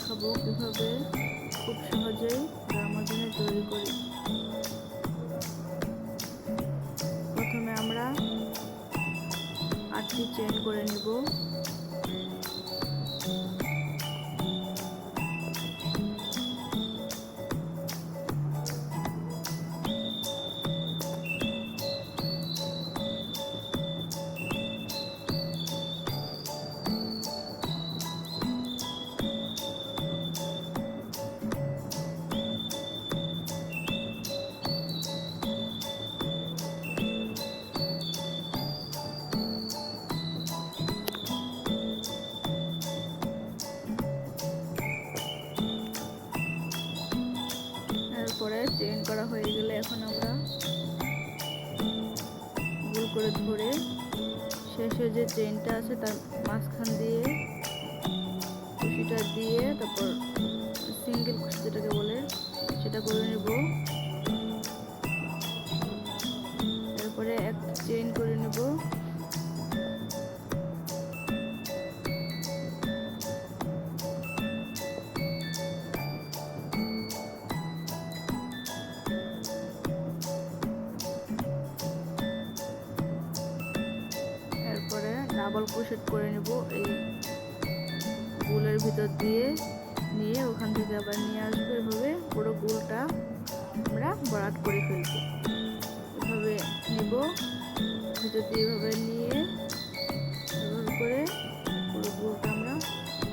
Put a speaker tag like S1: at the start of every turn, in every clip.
S1: দেখাবো কিভাবে খুব সহজেই গামাজনে তৈরি করি। প্রথমে আমরা 8টি চেইন করে নিব। এরপরে চেইন করা হয়ে গেলে এখন আমরা গোল করে ধরে শেষে যে চেইনটা আছে তার মাঝখান দিয়ে কুশিটা দিয়ে তারপর সিঙ্গেল কুশি যেটাকে বলে সেটা করে নেব। এরপরে এক চেইন করে নেব। ডাবল ক্রোশেট করে নেব এই গোলের ভিতর দিয়ে, নিয়ে ওখান থেকে আবার নিয়ে আসবো। এভাবে পুরো গোলটা আমরা ভরাট করে ফেলবো। এভাবে নেব, ভিতর দিয়ে এভাবে নিয়ে এভাবে করে পুরো গোলটা আমরা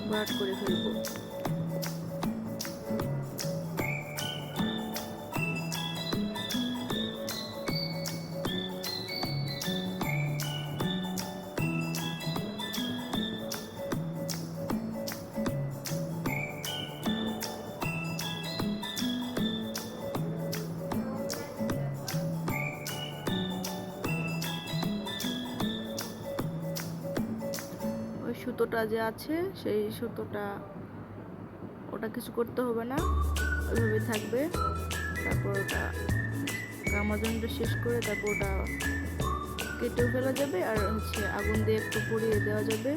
S1: ভরাট করে ফেলবো। সুতোটা যে আছে সেই সুতোটা ওটা কিছু করতে হবে না, ওইভাবে থাকবে। তারপর ওটা গামাজনটা শেষ করে তারপর ওটা কেটেও ফেলা যাবে, আর আগুন দিয়ে একটু পুড়িয়ে দেওয়া যাবে,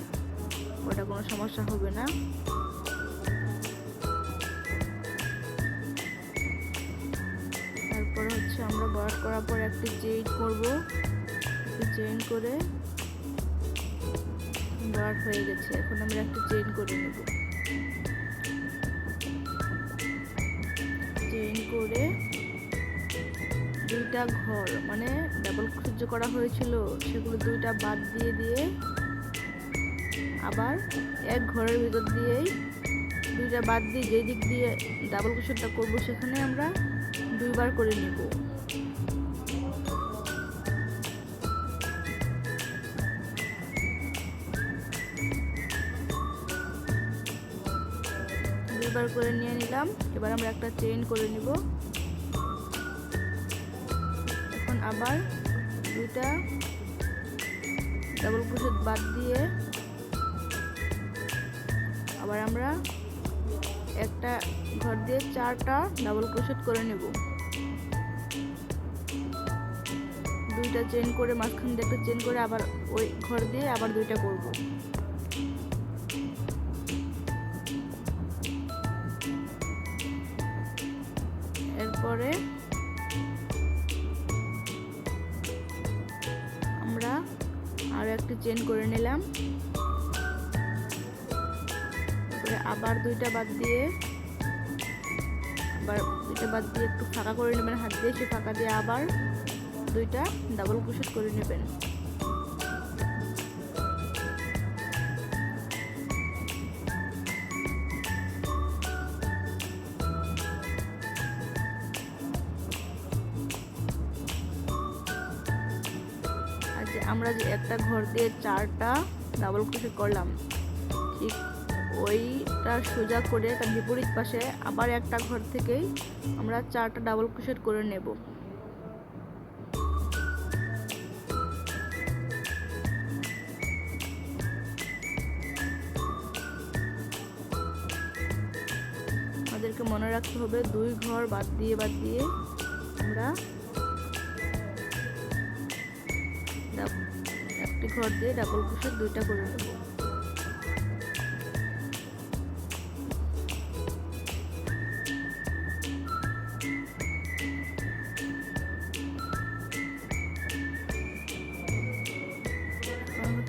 S1: ওটা কোনো সমস্যা হবে না। তারপর আমরা ভরাট করার পর একটি চেইন করব। চেইন করে ভরাট হয়ে গেছে, এখন আমরা একটা চেইন করে নেব। চেইন করে দুইটা ঘর মানে ডাবল ক্রোশেট যে করা হয়েছিল সেগুলো দুইটা বাদ দিয়ে আবার এক ঘরের ভিতর দিয়েই দুইটা বাদ দিয়ে যেই দিক দিয়ে ডাবল ক্রোশেটটা করব সেখানে আমরা দুইবার করে নিব। দুইবার করে নিয়ে নিলাম। এবার আমরা একটা চেইন করে নিব। এখন আবার দুইটা ডাবল ক্রোশেট বাদ দিয়ে আবার আমরা একটা ঘর দিয়ে 4টা ডাবল ক্রোশেট করে নেব। দুইটা চেইন করে মাঝখান দিয়ে একটা চেইন করে আবার ওই ঘর দিয়ে আবার দুইটা করব। এরপরে আমরা আরো একটি চেইন করে নিলাম। তারপরে আবার দুইটা বাদ দিয়ে একটু ফাঁকা করে নেবেন, হাত দিয়ে সে ফাঁকা দিয়ে আবার দুইটা ডাবল ক্রোশেট করে নেবেন। আমরা যে একটা ঘর দিয়ে 4টা ডাবল ক্রোশেট করলাম, ঠিক ওইটা সোজা করে তার বিপরীত পাশে আবার একটা ঘর থেকেই আমরা 4টা ডাবল ক্রোশেট করে নেব। আমাদেরকে মনে রাখতে হবে 2 ঘর বাদ দিয়ে আমরা একটি ঘর দিয়ে ডাবল ক্রোশেট 2টা করে নেব।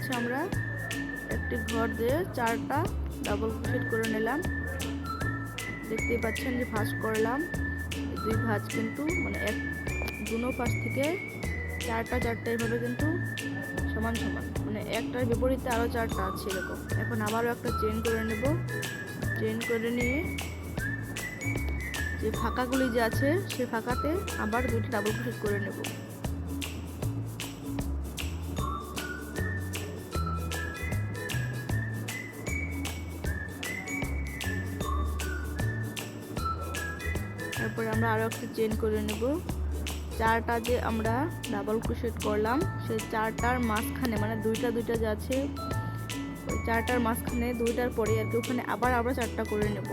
S1: হচ্ছে আমরা একটি ঘর দিয়ে 4টা ডাবল ক্রোশেট করে নিলাম। দেখতেই পাচ্ছেন যে ভাঁজ করলাম, 2 ভাঁজ কিন্তু মানে এক দুনো পাশ থেকে 4টা এইভাবে কিন্তু সমান সমান, মানে একটার বিপরীতে আরও 4টা আছে এরকম। এখন আবারও একটা চেইন করে নেব। চেইন করে নিয়ে যে ফাঁকাগুলি যে আছে সেই ফাঁকাতে আবার 2টি ডাবল ক্রোশেট করে নেব। তারপরে আমরা আরও একটা চেইন করে নেব। 4টা যে আমরা ডাবল ক্রোশেট করলাম সেই 4টার মাঝখানে মানে 2টা যে আছে ওই 4টার মাঝখানে 2টার পরে আর কি ওখানে আবার 4টা করে নেব।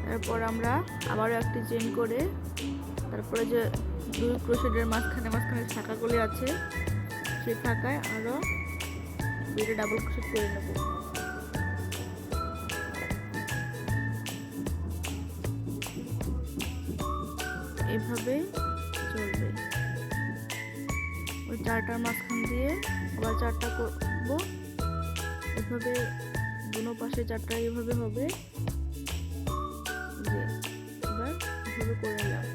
S1: তারপর আমরা আবারও একটি চেইন করে তারপরে যে 2 ক্রোশেটের মাঝখানে ফাঁকাগুলি আছে সেই ফাঁকায় আরও 2টা ডাবল ক্রোশেট করে নেব। এভাবে চলবে। ওই 4টার মাঝখান দিয়ে আবার 4টা করব। এভাবে দুনো পাশে 4টা এভাবে হবে। এবার এভাবে করে নিলাম।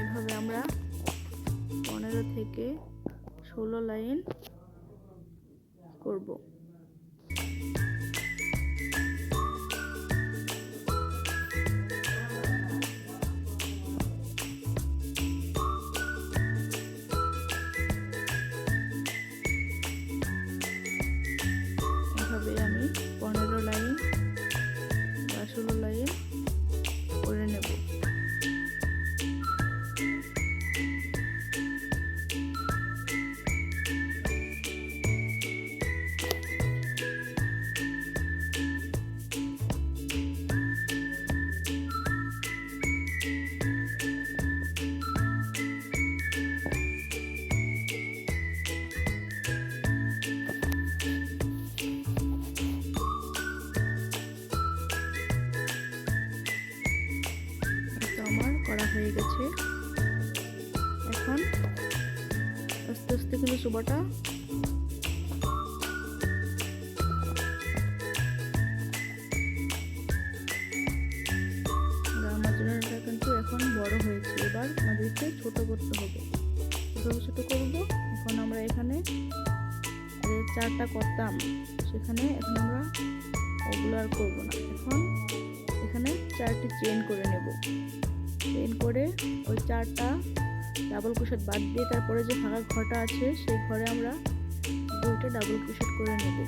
S1: এভাবে আমরা 15 থেকে 16 লাইন করব। এভাবে আমি 15 লাইন বা 16 লাইন করে নেব। আমার করা হয়ে গেছে। এখন আস্তে আস্তে কিন্তু চোবাটা মাঝখানেরটা কিন্তু এখন বড় হয়েছে। এবার আমাদেরকে ছোট করতে হবে। ছোট করব। এখন আমরা এখানে 4টা করতাম সেখানে এখন আমরা ওগুলো আর করবো না। এখন এখানে 4টি চেইন করে নেব। চেইন করে ওই 4টা ডাবল ক্রোশেট বাদ দিয়ে তারপরে যে ফাঁকা ঘরটা আছে সেই ঘরে আমরা 2টা ডাবল ক্রোশেট করে নেব।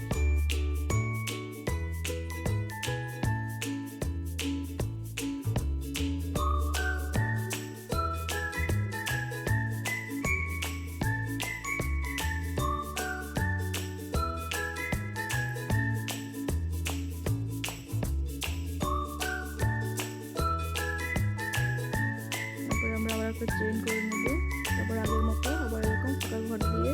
S1: চেইন করে নেব। তারপর আগের মতো আবার এরকম ফাঁকা ঘর দিয়ে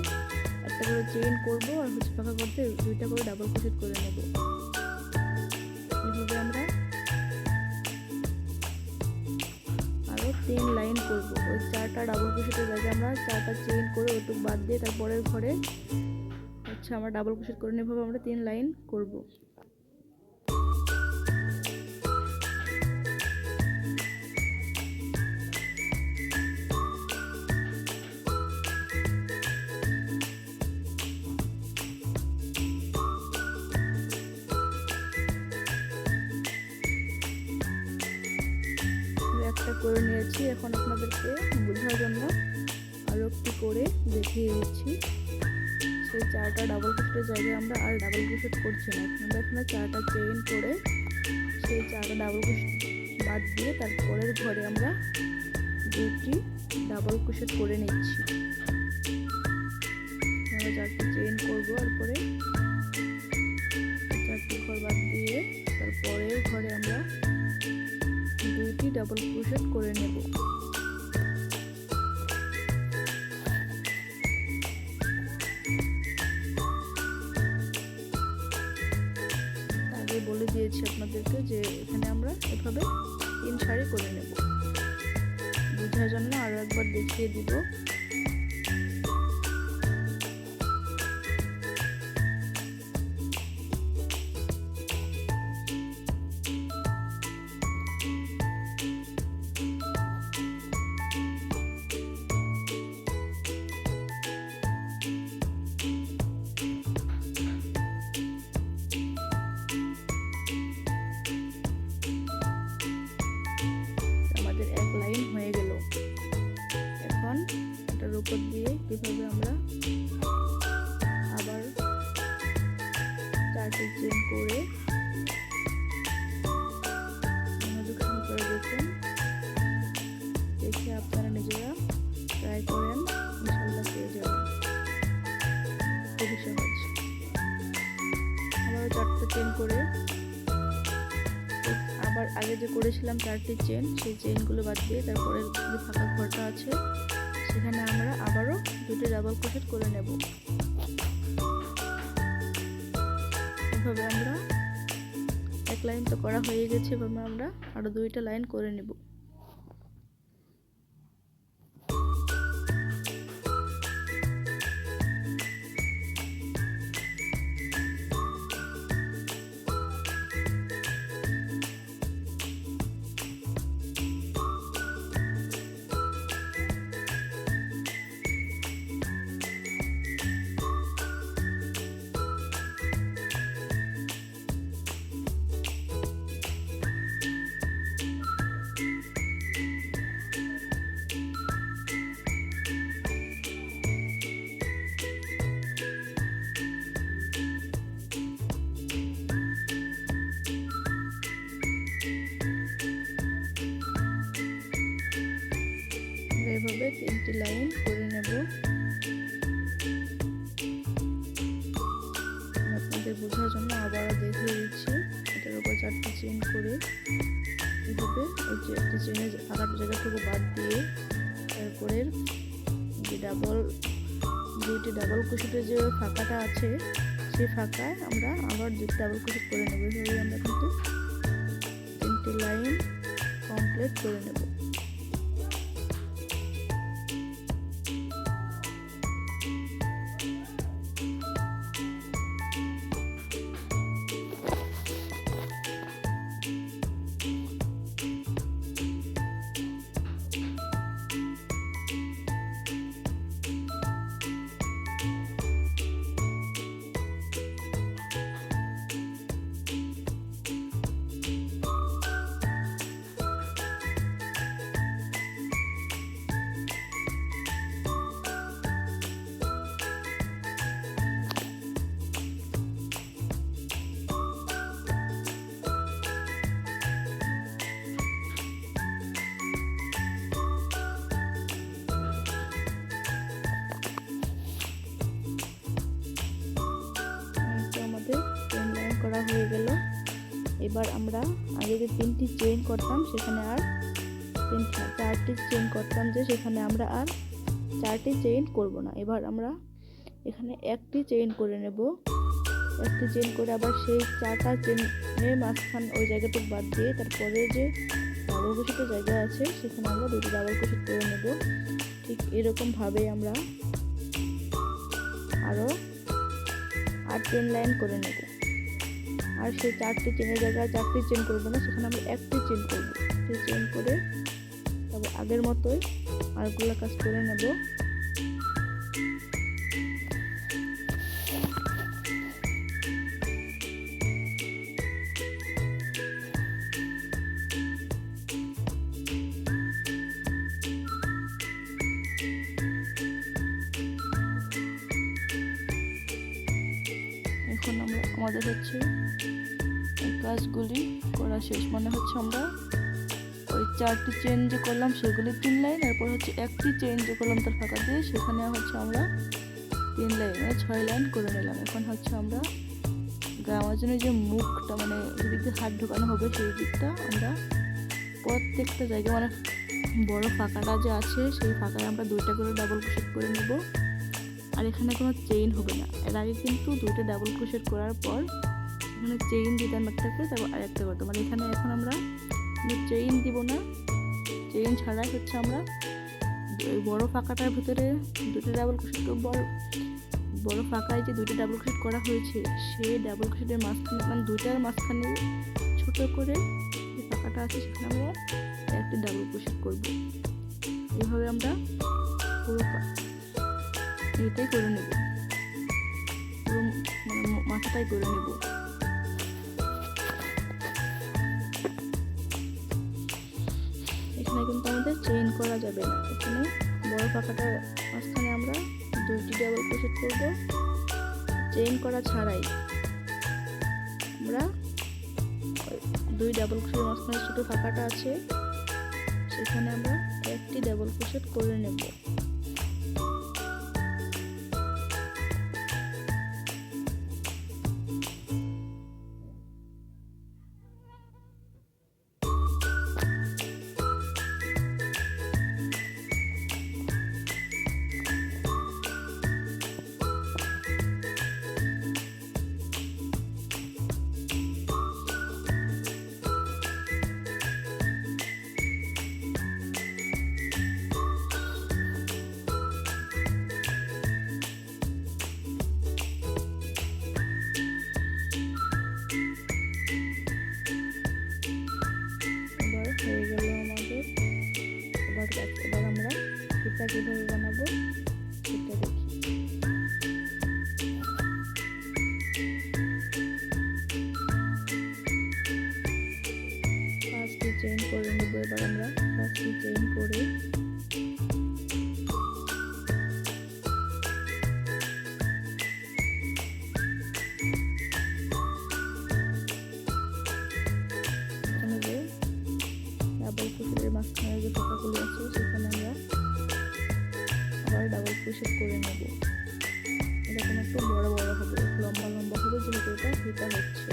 S1: একটা করে চেইন করব আর ফাঁকা ঘর দিয়ে 2টা করে ডাবল ক্রোশেট করে নেব। এইভাবে আমরা আরও 3 লাইন করব। ওই 4টা ডাবল ক্রোশেটের জায়গায় আমরা 4টা চেইন করে ওটুক বাদ দিয়ে তারপরের ঘরে হচ্ছে আমরা ডাবল ক্রোশেট করে নেব। আমরা 3 লাইন করব। একটা করে নিয়েছি। এখন আপনাদেরকে বোঝার জন্য আরও একটি করে দেখিয়ে দিচ্ছি। সেই 4টা ডাবল ক্রোশেটের জায়গায় আমরা আর ডাবল ক্রোশেট করছি না। আমরা এখানে 4টা চেইন করে সেই 4টা ডাবল ক্রোশেট বাদ দিয়ে তারপরের ঘরে আমরা 2টি ডাবল ক্রোশেট করে নিচ্ছি। আমরা 4টি চেইন করব। তারপরে 4টি ঘর বাদ দিয়ে তারপরের ঘরে আমরা 2টি ডাবল ক্রোশেট করে নেব। দিয়েছি আপনাদেরকে যে এখানে আমরা এভাবে 3 সারি করে নেব। বোঝার জন্য আরো একবার দেখিয়ে দিব। উপর দিয়ে কিভাবে আমরা আবার 4টি চেইন করে মনোযোগ সহকারে দেখুন, দেখে আপনারা নিজেরা ট্রাই করেন, ইনশাআল্লাহ পেয়ে যাবেন। খুবই সহজ। আবার 4টা চেইন করে আবার আগে যে করেছিলাম 4টি চেইন, সেই চেইনগুলো বাদ দিয়ে তারপরে যে ফাঁকা ঘরটা আছে সেখানে আমরা আবারও 2টি ডাবল ক্রোশেট করে নেব। এভাবে আমরা এক লাইন তো করা হয়ে গেছে, এভাবে আমরা আরো 2টা লাইন করে নেব। এভাবে 3টি লাইন করে নেব। আপনাদের বোঝার জন্য আবারও দেখিয়ে দিচ্ছি। এটার উপর 4টি চেইন করে এভাবে ওই যে একটা চেইনের ফাঁকা জায়গাটুকু বাদ দিয়ে তারপরে যে 2টি ডাবল ক্রোশেটের যে ফাঁকাটা আছে সেই ফাঁকায় আমরা আবার 2টি ডাবল ক্রোশেট করে নেব। এভাবে আমরা কিন্তু 3টি লাইন কমপ্লিট করে নেব। করা হয়ে গেল। এবার আমরা আগে যে 3টি চেইন করতাম সেখানে আর 4টি চেইন করতাম, যে সেখানে আমরা আর 4টি চেইন করব না। এবার আমরা এখানে 1টি চেইন করে নেব। 1টি চেইন করে আবার সেই 4টা চেইনের মাঝখান ওই জায়গাটুকু বাদ দিয়ে তারপরে যে ডাবল ক্রোশেটের জায়গা আছে সেখানে আমরা 2টি ডাবল ক্রোশেট করে নেব। ঠিক এরকম ভাবে আমরা আরো 8 লাইন করে নেব। আর সেই 4টি চেইনের জায়গায় 4টি চেইন করবো না, সেখানে আমরা 1টি চেইন করবো। 1টি চেইন করে তবে আগের মতোই আরগুলো কাজ করে নেব। এখন আমাদের হচ্ছে কাজগুলি করা শেষ। মনে হচ্ছে আমরা ওই 4টি চেইন যে করলাম সেগুলি 3 লাইন, এরপর হচ্ছে 1টি চেইন যে করলাম তার ফাঁকা দিয়ে সেখানে হচ্ছে আমরা 3 লাইন মানে 6 লাইন করে নিলাম। এখন হচ্ছে আমরা আমার জন্য যে মুখটা মানে যেদিক দিয়ে হাত ঢোকানো হবে সেই দিকটা আমরা প্রত্যেকটা জায়গায় মানে বড় ফাঁকাটা যে আছে সেই ফাঁকায় আমরা 2টা করে ডাবল ক্রোশেট করে নেব। আর এখানে কোনো চেইন হবে না। এর আগে কিন্তু 2টা ডাবল ক্রোশেট করার পর এখানে চেইন দিতাম একটা করে, তারপর আরেকটা করতাম। মানে এখানে এখন আমরা চেইন দিব না, চেইন ছাড়াই হচ্ছে আমরা ওই বড় ফাঁকাটার ভিতরে দুটো ডাবল ক্রোশেট করব। বড় ফাঁকায় যে দুটো ডাবল ক্রোশেট করা হয়েছে সেই ডাবল ক্রোশেটের মাঝখানে, মানে দুইটার মাঝখানে ছোট করে যে ফাঁকাটা আছে সেখানে আমরা একটা ডাবল ক্রোশেট করব। এইভাবে আমরা পুরো এটাই করে নেব, পুরো মানে মাথাটাই করে নেব। এখানে কিন্তু আমাদের চেইন করা যাবে না। এখানে বড় ফাঁকাটার মাঝখানে আমরা দুইটি ডাবল ক্রোশেট করব, চেইন করা ছাড়াই। আমরা দুই ডাবল ক্রোশেটের মাঝখানে ছোট ফাঁকাটা আছে সেখানে আমরা একটি ডাবল ক্রোশেট করে নেব। হয়ে গেল আমাদের। এবার আমরা ফিতা কিভাবে বানাবো সেটা দেখি। ফার্স্টে চেইন করে নেব। এবার আমরা ফার্স্টে চেইন করে ডাবল ক্রোশেটের মাঝখানে যে ফাঁকাগুলো আছে সেখানে আমরা আবার ডাবল ক্রোশেট করে নেব। এরকম একটু বড় বড় হবে, লম্বা লম্বা হবে, যেহেতু এটা ফিতা হচ্ছে।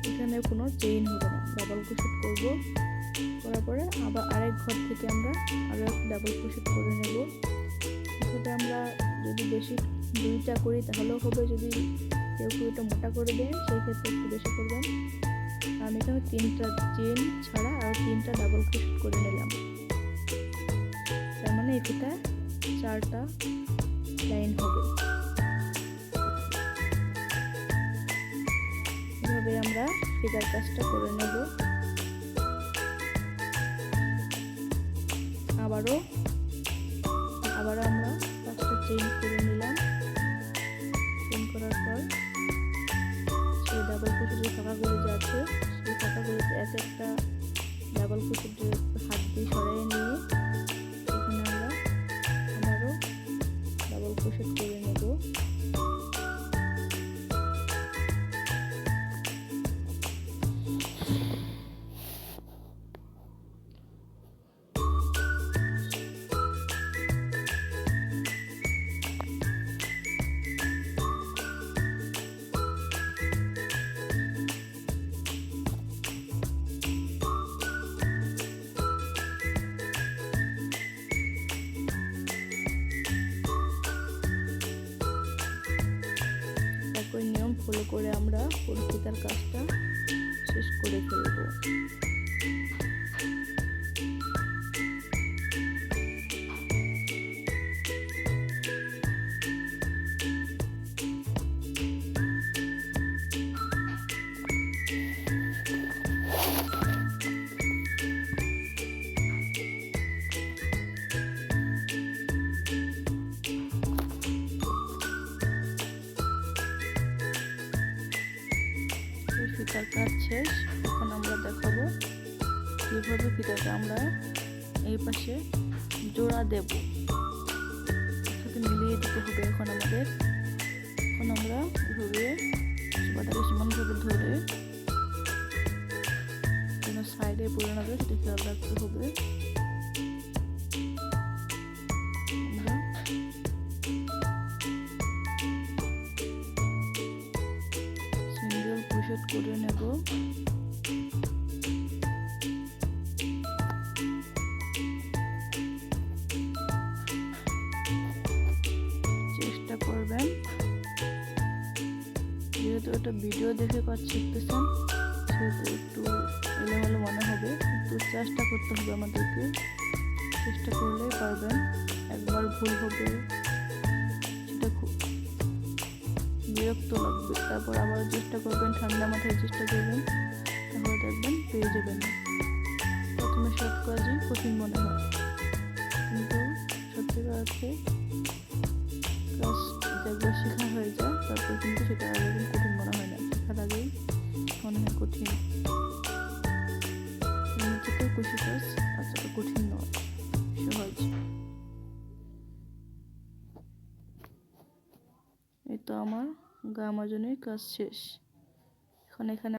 S1: এখানে কোনো চেইন হবে না, ডাবল ক্রোশেট করব। করার পরে আবার আরেক ঘর থেকে আমরা আরও একটা ডাবল ক্রোশেট করে নেব। এভাবে আমরা যদি বেশি দুইটা করি তাহলেও হবে, যদি কেউ কেউ এটা মোটা করে দেন সেই ক্ষেত্রে একটু বেশি করবেন। আমি এখানে তিনটা চেইন ছাড়া আর তিনটা ডাবল ক্রোশেট করে নিলাম। তার মানে এটা 4টা লাইন হবে। এভাবে আমরা ফিতার কাজটা করে নেব। আবারও আমরা 5টা চেইন করে নিলাম। চেইন করার পর সেই ডাবল ক্রোশেটের ফাঁকাগুলো যে আছে সেই ফাঁকাগুলোতে এক একটা ডাবল ক্রোশেটের হাত দিয়ে সরিয়ে নিয়ে এখানে আমরা আবারও ডাবল ক্রোশেট করে নেব। একই নিয়ম ফলো করে আমরা পুরো ফিতার কাজটা শেষ করে ফেলবো। ফিতার কাজ শেষ। এখন আমরা দেখাবো কিভাবে ফিতাটা আমরা এই পাশে জোড়া দেব, সাথে মিলিয়ে দিতে হবে। এখন আমরা এভাবে সুতাটাকে সমানভাবে ধরে যেন সাইডে পড়ে না যায় সেটা খেয়াল রাখতে হবে। আমরা সিঙ্গেল ক্রোশেট করে নেব। চেষ্টা করবেন যেহেতু একটা ভিডিও দেখে কাজ শিখতেছেন সেহেতু একটু এলোমেলো মনে হবে, একটু চেষ্টা করতে হবে আমাদেরকে, চেষ্টা করলেই পারবেন। একবার ভুল হবে সেটা খুব বিরক্ত লাগবে, তারপর আবার চেষ্টা করবেন, ঠান্ডা মাথায় চেষ্টা করবেন, তাহলে দেখবেন পেয়ে যাবেন। প্রথমে সব কাজই কঠিন মনে হয়, কিন্তু সত্যিকার অর্থে কাজ একবার শেখা হয়ে যায় তারপর কিন্তু সেটা আর একদম কঠিন মনে হয় না, শেখার আগেই মনে হয় কঠিন। এমনিতে কুশি কাজ এতটা কঠিন নয়, সহজ। এই তো আমার গা মাজনের কাজ শেষ। এখন এখানে